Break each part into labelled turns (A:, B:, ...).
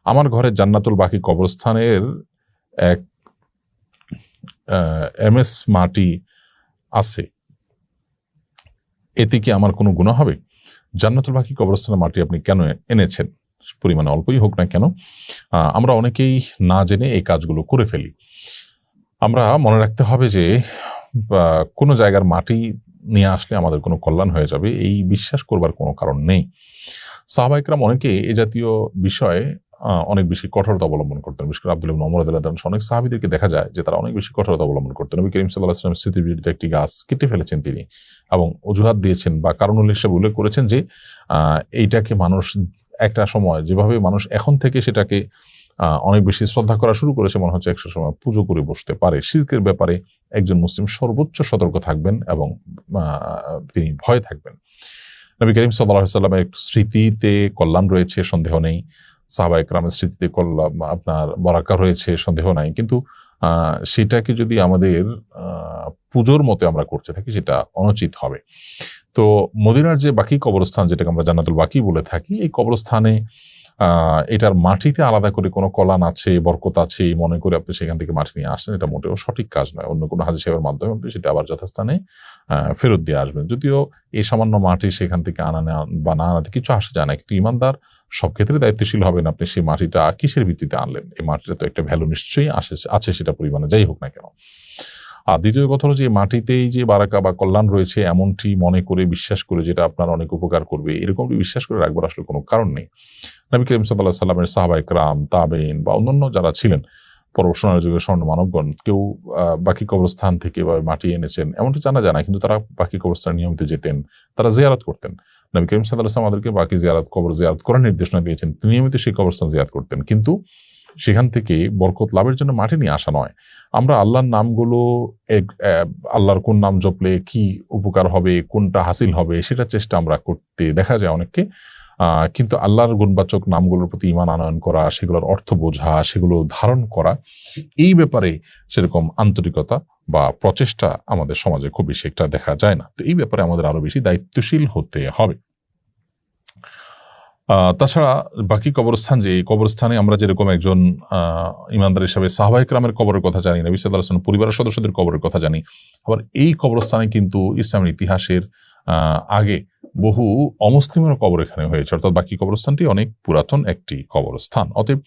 A: আমার ঘরে জান্নাতুল বাকি কবরস্থানের এক MS মাটি আছে, এতে কি আমার কোনো গুনাহ হবে? জান্নাতুল বাকি কবরস্থানের মাটি আপনি কেন এনেছেন? পরিমাণে অল্পই হোক না কেন, আমরা অনেকেই না জেনে এই কাজগুলো করে ফেলি। আমরা মনে রাখতে হবে যে কোনো জায়গার মাটি নিয়ে আসলে আমাদের কোনো কল্যাণ হয়ে যাবে, এই বিশ্বাস করবার কোনো কারণ নেই। সাহাবা ইকরাম অনেকে এ জাতীয় বিষয়ে অনেক বেশি কঠোরতা অবলম্বন করতেন। বিশেষ করে আব্দুল্লাহ ইবনে ওমর রাদিয়াল্লাহু আনহু অনেক সাহাবীদেরকে দেখা যায় যে তারা অনেক বেশি কঠোরতা অবলম্বন করতেন। নবী করিম সাল্লাল্লাহু আলাইহি ওয়াসাল্লাম স্মৃতির বিরুদ্ধে একটি গাছ কেটে ফেলেছেন তিনি, এবং অজুহাত দিয়েছেন বা কারণুল হিসেবে উল্লেখ করেছেন যে এইটাকে মানুষ একটা সময় যেভাবে মানুষ এখন থেকে সেটাকে অনেক বেশি শ্রদ্ধা করা শুরু করেছে, মনে হচ্ছে একটা সময় পুজো করে বসতে পারে। শিরকের ব্যাপারে একজন মুসলিম সর্বোচ্চ সতর্ক থাকবেন এবং তিনি ভয় থাকবেন। নবী করিম সাল্লাল্লাহু আলাইহি ওয়াসাল্লামের স্মৃতিতে কল্যাণ রয়েছে, সন্দেহ নেই। সাহাবা ইকরামের স্মৃতিতে কল্যাণ আপনার বরাকা রয়েছে, সন্দেহ নাই। কিন্তু সেটাকে যদি আমাদের পুজোর মতে আমরা করতে থাকি, সেটা অনুচিত হবে। তো মদিনার যে বাকি কবরস্থান, যেটাকে আমরা জান্নাতুল বাকি বলে থাকি, এই কবরস্থানে এটার মাটিতে আলাদা করে কোনো কল্যাণ আছে, বরকত আছে মনে করে আপনি সেখান থেকে মাটি নিয়ে আসছেন, এটা মোটেও সঠিক কাজ নয়। অন্য কোনো হাজী সাহেবের মাধ্যমে আপনি সেটা আবার যথাস্থানে ফেরত দিয়ে আসবেন। যদিও এই সামান্য মাটি সেখান থেকে আনা বা না আনাতে কিছু আসে যায় না। একটি ইমানদার সব ক্ষেত্রে দায়িত্বশীল হবেন। আপনি সেই মাটিটা কিসের ভিত্তিতে আনলেন? এই মাটিটা তো একটা ভ্যালু নিশ্চয়ই আছে, সেটা পরিমাণে যাই হোক না কেন। আর দ্বিতীয় কথা হলো যে মাটিতেই যে বারাকা বা কল্যাণ রয়েছে এমনটি মনে করে বিশ্বাস করে যেটা আপনার অনেক উপকার করবে, এরকমটি বিশ্বাস করে রাখবার আসলে কোনো কারণ নেই। নবী করিম সাল্লাল্লাহু আলাইহি ওয়াসাল্লামের সাহাবা ইকরাম, তাবেঈন বা অন্যান্য যারা ছিলেন পরবর্তী যুগের স্বর্ণ মানবগণ, কেউ বাকি কবরস্থান থেকে বা মাটি এনেছেন এমনটি জানা যায় না, কিন্তু তারা বাকি কবরস্থানে নিয়মিত যেতেন, তারা জিয়ারত করতেন। নবী করিম সাল্লাল্লাহু আলাইহি ওয়াসাল্লাম আমাদেরকে বাকি কবর জিয়ারত করার নির্দেশনা দিয়েছেন, নিয়মিত সেই কবরস্থান জিয়ারত করতেন, কিন্তু সেখান থেকে বরকত লাভের জন্য মাটি নিয়ে আসা নয়। আমরা আল্লাহর নামগুলো আল্লাহর কোন নাম জপলে কি উপকার হবে, কোনটা হাসিল হবে, সেটার চেষ্টা আমরা করতে দেখা যায় অনেককে। কিন্তু আল্লাহর গুণবাচক নামগুলোর প্রতি ঈমান আনয়ন করা, সেগুলোর অর্থ বোঝা, সেগুলো ধারণ করা, এই ব্যাপারে সেরকম আন্তরিকতা বা প্রচেষ্টা আমাদের সমাজে খুব বেশি একটা দেখা যায় না। তো এই ব্যাপারে আমাদের আরো বেশি দায়িত্বশীল হতে হবে। তাছাড়া বাকি কবরস্থান, যে কবরস্থানে আমরা যেরকম একজন ইমানদার হিসাবে সাহাবা ইকরামের কবরের কথা জানি, নবী সাল্লাল্লাহু আলাইহি ওয়াসাল্লাম পরিবারের সদস্যদের কবরের কথা জানি, আবার এই কবরস্থানে কিন্তু ইসলামের ইতিহাসের আগে বহু অমুসলিমের কবর এখানে হয়েছে, অর্থাৎ বাকি কবরস্থানটি অনেক পুরাতন একটি কবরস্থান। অতএব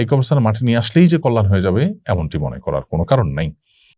A: এই কবরস্থানে মাটি নিয়ে আসলেই যে কল্যাণ হয়ে যাবে এমনটি মনে করার কোনো কারণ নেই।